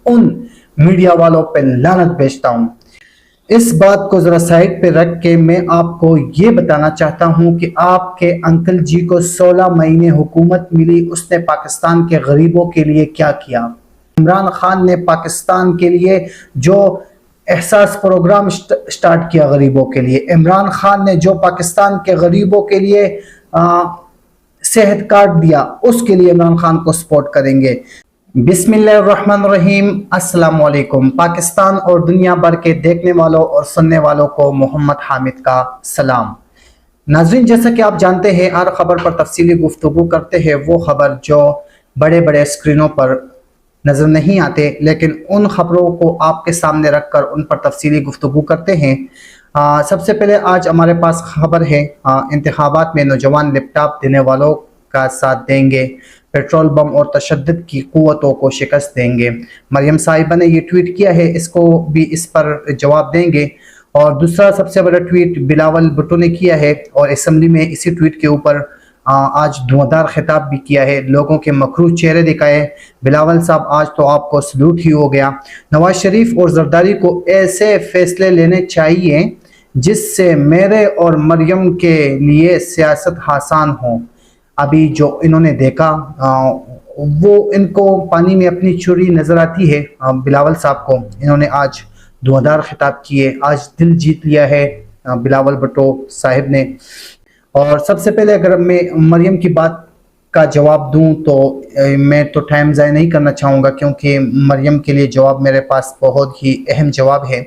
In media والوں پہ لعنت بھیجتا ہوں۔ اس بات کو ذرا سائڈ پہ رکھ کے میں آپ کو یہ بتانا چاہتا ہوں کہ آپ کے انکل جی کو 16 مہینے حکومت ملی، اس نے پاکستان کے غریبوں کے لیے کیا کیا؟ عمران خان نے پاکستان کے لیے جو احساس پروگرام سٹارٹ کیا غریبوں کے لیے، عمران خان نے جو پاکستان کے غریبوں کے لیے صحت کارڈ دیا، اس کے لیے عمران خان کو سپورٹ کریں گے۔ بسم اللہ الرحمن الرحیم۔ السلام علیکم پاکستان اور دنیا بھر کے دیکھنے والوں اور سننے والوں کو محمد حامد کا سلام۔ ناظرین، جیسا کہ آپ جانتے ہیں ہر خبر پر تفصیلی گفتگو کرتے ہیں، وہ خبر جو بڑے بڑے اسکرینوں پر نظر نہیں آتے، لیکن ان خبروں کو آپ کے سامنے رکھ کر ان پر تفصیلی گفتگو کرتے ہیں۔ سب سے پہلے آج ہمارے پاس خبر ہے، انتخابات میں نوجوان لیپ ٹاپ دینے والوں کا ساتھ دیں گے، پیٹرول بم اور تشدد کی قوتوں کو شکست دیں گے۔ مریم صاحبہ نے یہ ٹویٹ کیا ہے، اس کو بھی اس پر جواب دیں گے۔ اور دوسرا سب سے بڑا ٹویٹ بلاول بھٹو نے کیا ہے، اور اسمبلی میں اسی ٹویٹ کے اوپر آج دھواں خطاب بھی کیا ہے، لوگوں کے مکروہ چہرے دکھائے۔ بلاول صاحب، آج تو آپ کو سلوٹ ہی ہو گیا۔ نواز شریف اور زرداری کو ایسے فیصلے لینے چاہیے جس سے میرے اور مریم کے لیے سیاست آسان ہو۔ ابھی جو انہوں نے دیکھا وہ ان کو پانی میں اپنی چوری نظر آتی ہے۔ بلاول صاحب کو انہوں نے آج دھواں خطاب کیے، آج دل جیت لیا ہے بلاول بھٹو صاحب نے۔ اور سب سے پہلے اگر میں مریم کی بات کا جواب دوں تو میں تو ٹائم ضائع نہیں کرنا چاہوں گا، کیونکہ مریم کے لیے جواب میرے پاس بہت ہی اہم جواب ہے۔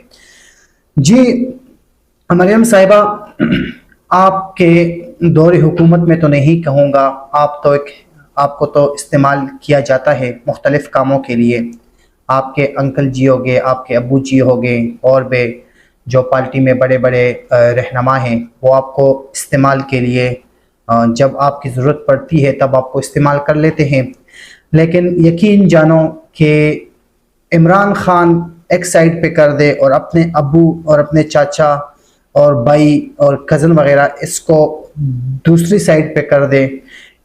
جی مریم صاحبہ، آپ کے دور حکومت میں تو نہیں کہوں گا، آپ کو تو استعمال کیا جاتا ہے مختلف کاموں کے لیے۔ آپ کے انکل جی ہو گئے، آپ کے ابو جی ہو گئے، اور بھی جو پارٹی میں بڑے بڑے رہنما ہیں، وہ آپ کو استعمال کے لیے جب آپ کی ضرورت پڑتی ہے تب آپ کو استعمال کر لیتے ہیں۔ لیکن یقین جانو کہ عمران خان ایک سائڈ پہ کر دے اور اپنے ابو اور اپنے چاچا اور بھائی اور کزن وغیرہ اس کو دوسری سائڈ پہ کر دے،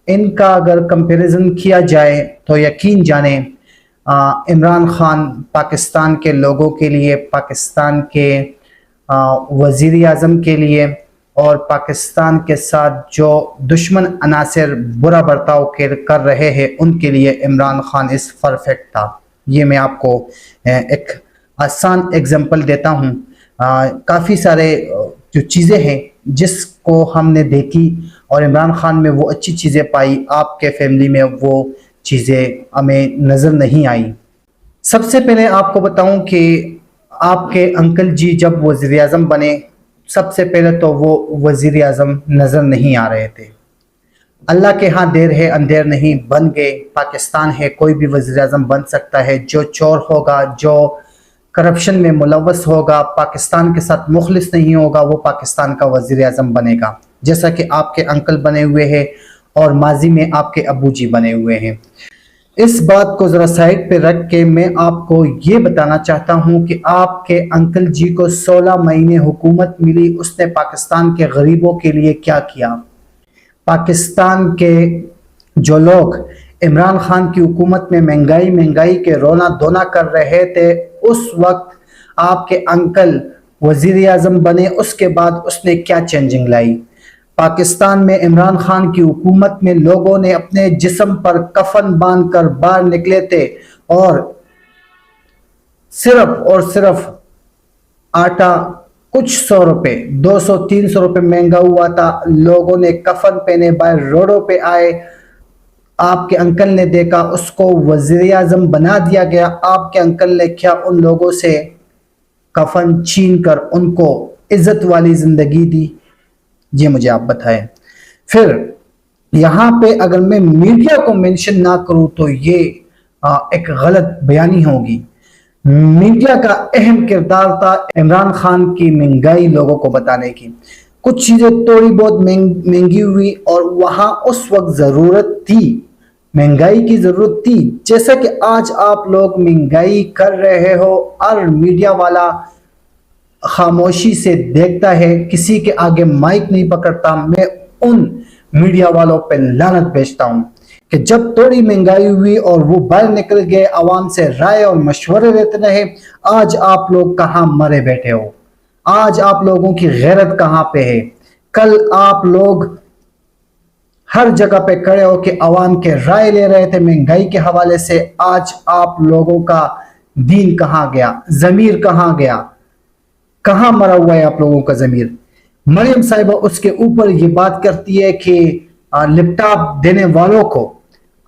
ان کا اگر کمپیریزن کیا جائے تو یقین جانیں عمران خان پاکستان کے لوگوں کے لیے، پاکستان کے وزیر اعظم کے لیے اور پاکستان کے ساتھ جو دشمن عناصر برا برتاؤ کر رہے ہیں ان کے لیے عمران خان اس پرفیکٹ تھا۔ یہ میں آپ کو ایک آسان ایگزامپل دیتا ہوں۔ کافی سارے جو چیزیں ہیں جس کو ہم نے دیکھی اور عمران خان میں وہ اچھی چیزیں پائی، آپ کے فیملی میں وہ چیزیں ہمیں نظر نہیں آئی۔ سب سے پہلے آپ کو بتاؤں کہ آپ کے انکل جی جب وزیر اعظم بنے، سب سے پہلے تو وہ وزیر اعظم نظر نہیں آ رہے تھے۔ اللہ کے ہاں دیر ہے اندھیر نہیں، بن گئے۔ پاکستان ہے، کوئی بھی وزیر اعظم بن سکتا ہے۔ جو چور ہوگا، جو کرپشن میں ملوث ہوگا، پاکستان کے ساتھ مخلص نہیں ہوگا، وہ پاکستان کا وزیر اعظم بنے گا، جیسا کہ آپ کے انکل بنے ہوئے ہیں اور ماضی میں آپ کے ابو جی بنے ہوئے ہیں۔ اس بات کو ذرا سائڈ پہ رکھ کے میں آپ کو یہ بتانا چاہتا ہوں کہ آپ کے انکل جی کو 16 مہینے حکومت ملی، اس نے پاکستان کے غریبوں کے لیے کیا کیا؟ پاکستان کے جو لوگ عمران خان کی حکومت میں مہنگائی کے رونا دھونا کر رہے تھے، اس وقت آپ کے انکل وزیر اعظم بنے، اس کے بعد اس نے کیا چینجنگ لائی؟ پاکستان میں عمران خان کی حکومت میں لوگوں نے اپنے جسم پر کفن باندھ کر باہر نکلے تھے، اور صرف آٹا کچھ 100 روپے، 200-300 روپے مہنگا ہوا تھا، لوگوں نے کفن پہنے باہر روڈوں پہ آئے۔ آپ کے انکل نے دیکھا، اس کو وزیر اعظم بنا دیا گیا۔ آپ کے انکل نے کیا ان لوگوں سے کفن چھین کر ان کو عزت والی زندگی دی؟ یہ مجھے آپ بتائیں۔ پھر یہاں پہ اگر میں میڈیا کو منشن نہ کروں تو یہ ایک غلط بیانی ہوگی۔ میڈیا کا اہم کردار تھا عمران خان کی مہنگائی لوگوں کو بتانے کی۔ کچھ چیزیں تھوڑی بہت مہنگی ہوئی اور وہاں اس وقت ضرورت تھی، مہنگائی کی ضرورت تھی۔ جیسا کہ آج آپ لوگ مہنگائی کر رہے ہو، اور میڈیا والا خاموشی سے دیکھتا ہے، کسی کے آگے مائک نہیں پکڑتا۔ میں ان میڈیا والوں پہ لعنت بھیجتا ہوں کہ جب تھوڑی مہنگائی ہوئی اور وہ باہر نکل گئے عوام سے رائے اور مشورے لیتے رہے، آج آپ لوگ کہاں مرے بیٹھے ہو؟ آج آپ لوگوں کی غیرت کہاں پہ ہے؟ کل آپ لوگ ہر جگہ پہ کھڑے ہو کے عوام کے رائے لے رہے تھے مہنگائی کے حوالے سے، آج آپ لوگوں کا دین کہاں گیا؟ ضمیر کہاں گیا؟ کہاں مرا ہوا ہے آپ لوگوں کا ضمیر؟ مریم صاحبہ اس کے اوپر یہ بات کرتی ہے کہ لیپ ٹاپ دینے والوں کو،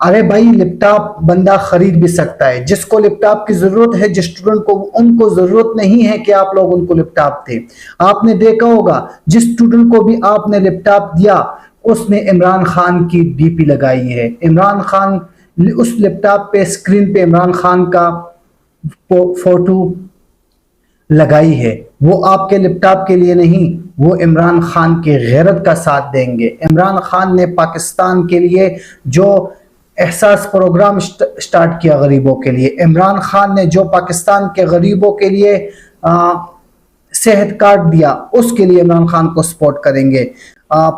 ارے بھائی لیپ ٹاپ بندہ خرید بھی سکتا ہے، جس کو لیپ ٹاپ کی ضرورت ہے، جس اسٹوڈنٹ کو، ان کو ضرورت نہیں ہے کہ آپ لوگ ان کو لیپ ٹاپ دیں۔ آپ نے دیکھا ہوگا جس اسٹوڈنٹ کو بھی آپ نے لیپ ٹاپ دیا اس نے عمران خان کی ڈی پی لگائی ہے، عمران خان اس لیپ ٹاپ پہ اسکرین پہ عمران خان کا فوٹو لگائی ہے۔ وہ آپ کے لیپ ٹاپ کے لیے نہیں، وہ عمران خان کی غیرت کا ساتھ دیں گے۔ عمران خان نے پاکستان کے لیے جو احساس پروگرام سٹارٹ کیا غریبوں کے لیے، عمران خان نے جو پاکستان کے غریبوں کے لیے صحت کارڈ دیا، اس کے لیے عمران خان کو سپورٹ کریں گے۔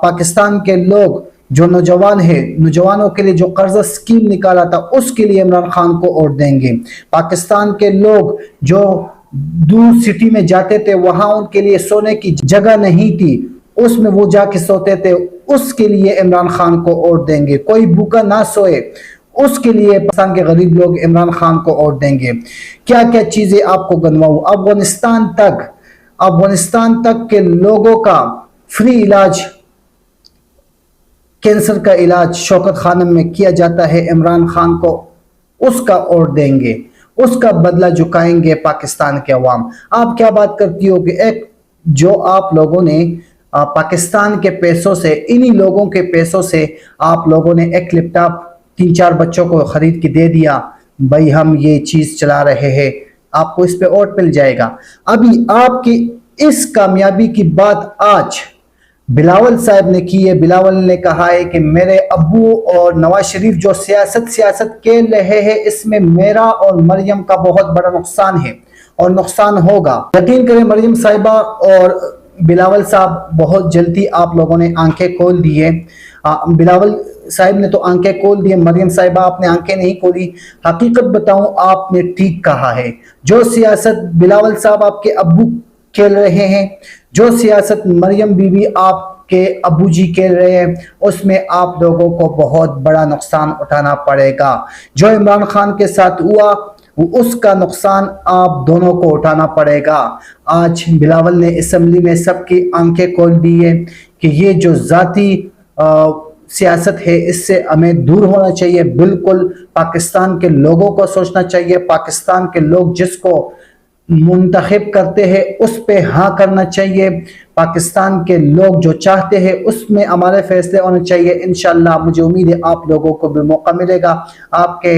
پاکستان کے لوگ جو نوجوان ہیں، نوجوانوں کے لیے جو قرضہ سکیم نکالا تھا، اس کے لیے عمران خان کو ووٹ دیں گے۔ پاکستان کے لوگ جو دور سٹی میں جاتے تھے، وہاں ان کے لیے سونے کی جگہ نہیں تھی، اس میں وہ جا کے سوتے تھے، اس کے لیے عمران خان کو ووٹ دیں گے۔ کوئی بھوکا نہ سوئے، اس کے لیے پاکستان کے غریب لوگ عمران خان کو ووٹ دیں گے۔ کیا کیا چیزیں آپ کو گنواؤں؟ افغانستان تک کے لوگوں کا فری علاج، کینسر کا علاج شوکت خانم میں کیا جاتا ہے، عمران خان کو اس کا ووٹ دیں گے، اس کا بدلہ چکائیں گے پاکستان کے عوام۔ آپ کیا بات کرتی ہو کہ ایک جو آپ لوگوں نے پاکستان کے پیسوں سے، انہی لوگوں کے پیسوں سے آپ لوگوں نے ایک لیپ ٹاپ 3-4 بچوں کو خرید کے دے دیا، بھائی ہم یہ چیز چلا رہے ہیں، آپ کو اس پہ ووٹ مل جائے گا۔ ابھی آپ کی اس کامیابی کی بات آج بلاول صاحب نے کی ہے۔ بلاول نے کہا ہے کہ میرے ابو اور نواز شریف جو سیاست کھیل رہے ہیں، اس میں میرا اور مریم کا بہت بڑا نقصان ہے اور نقصان ہوگا۔ یقین کریں مریم صاحبہ اور بلاول صاحب بہت جلدی آپ لوگوں نے آنکھیں کھول دی ہے۔ بلاول صاحب نے تو آنکھیں کھول دی ہے، مریم صاحبہ آپ نے آنکھیں نہیں کھولی۔ حقیقت بتاؤں آپ نے ٹھیک کہا ہے، جو سیاست بلاول صاحب آپ کے ابو کھیل رہے ہیں، جو سیاست مریم بی بی آپ کے ابو جی کھیل رہے ہیں، اس میں آپ لوگوں کو بہت بڑا نقصان اٹھانا پڑے گا۔ جو عمران خان کے ساتھ ہوا، اس کا نقصان آپ دونوں کو اٹھانا پڑے گا۔ آج بلاول نے اسمبلی میں سب کی آنکھیں کھول دی ہے کہ یہ جو ذاتی سیاست ہے، اس سے ہمیں دور ہونا چاہیے۔ بالکل پاکستان کے لوگوں کو سوچنا چاہیے، پاکستان کے لوگ جس کو منتخب کرتے ہیں اس پہ ہاں کرنا چاہیے، پاکستان کے لوگ جو چاہتے ہیں اس میں ہمارے فیصلے ہونے چاہیے۔ انشاءاللہ مجھے امید ہے آپ لوگوں کو بھی موقع ملے گا۔ آپ کے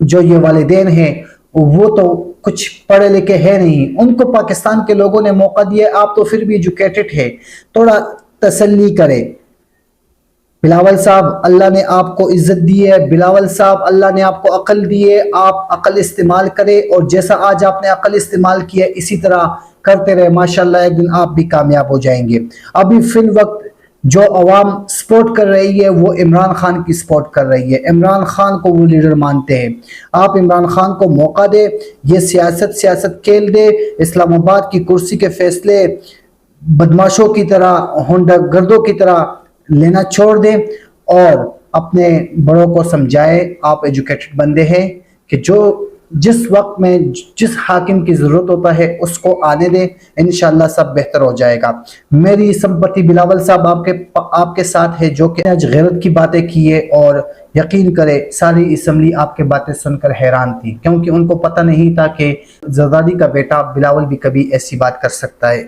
جو یہ والدین ہیں وہ تو کچھ پڑھے لکھے ہیں نہیں، ان کو پاکستان کے لوگوں نے موقع دیا، آپ تو پھر بھی ایجوکیٹڈ ہے، تھوڑا تسلی کرے۔ بلاول صاحب اللہ نے آپ کو عزت دی ہے، بلاول صاحب اللہ نے آپ کو عقل دی ہے، آپ عقل استعمال کرے، اور جیسا آج آپ نے عقل استعمال کیا اسی طرح کرتے رہے، ماشاءاللہ ایک دن آپ بھی کامیاب ہو جائیں گے۔ ابھی فی الوقت جو عوام سپورٹ کر رہی ہے وہ عمران خان کی سپورٹ کر رہی ہے، عمران خان کو وہ لیڈر مانتے ہیں۔ آپ عمران خان کو موقع دے، یہ سیاست کھیل دے، اسلام آباد کی کرسی کے فیصلے بدماشوں کی طرح، ہونڈا گردوں کی طرح لینا چھوڑ دیں اور اپنے بڑوں کو سمجھائے۔ آپ ایجوکیٹڈ بندے ہیں کہ جس وقت میں جس حاکم کی ضرورت ہوتا ہے اس کو آنے دیں، انشاءاللہ سب بہتر ہو جائے گا۔ میری سمپتی بلاول صاحب آپ کے ساتھ ہے، جو کہ آج غیرت کی باتیں کی ہے، اور یقین کرے ساری اسمبلی آپ کے باتیں سن کر حیران تھی، کیونکہ ان کو پتہ نہیں تھا کہ زرداری کا بیٹا بلاول بھی کبھی ایسی بات کر سکتا ہے۔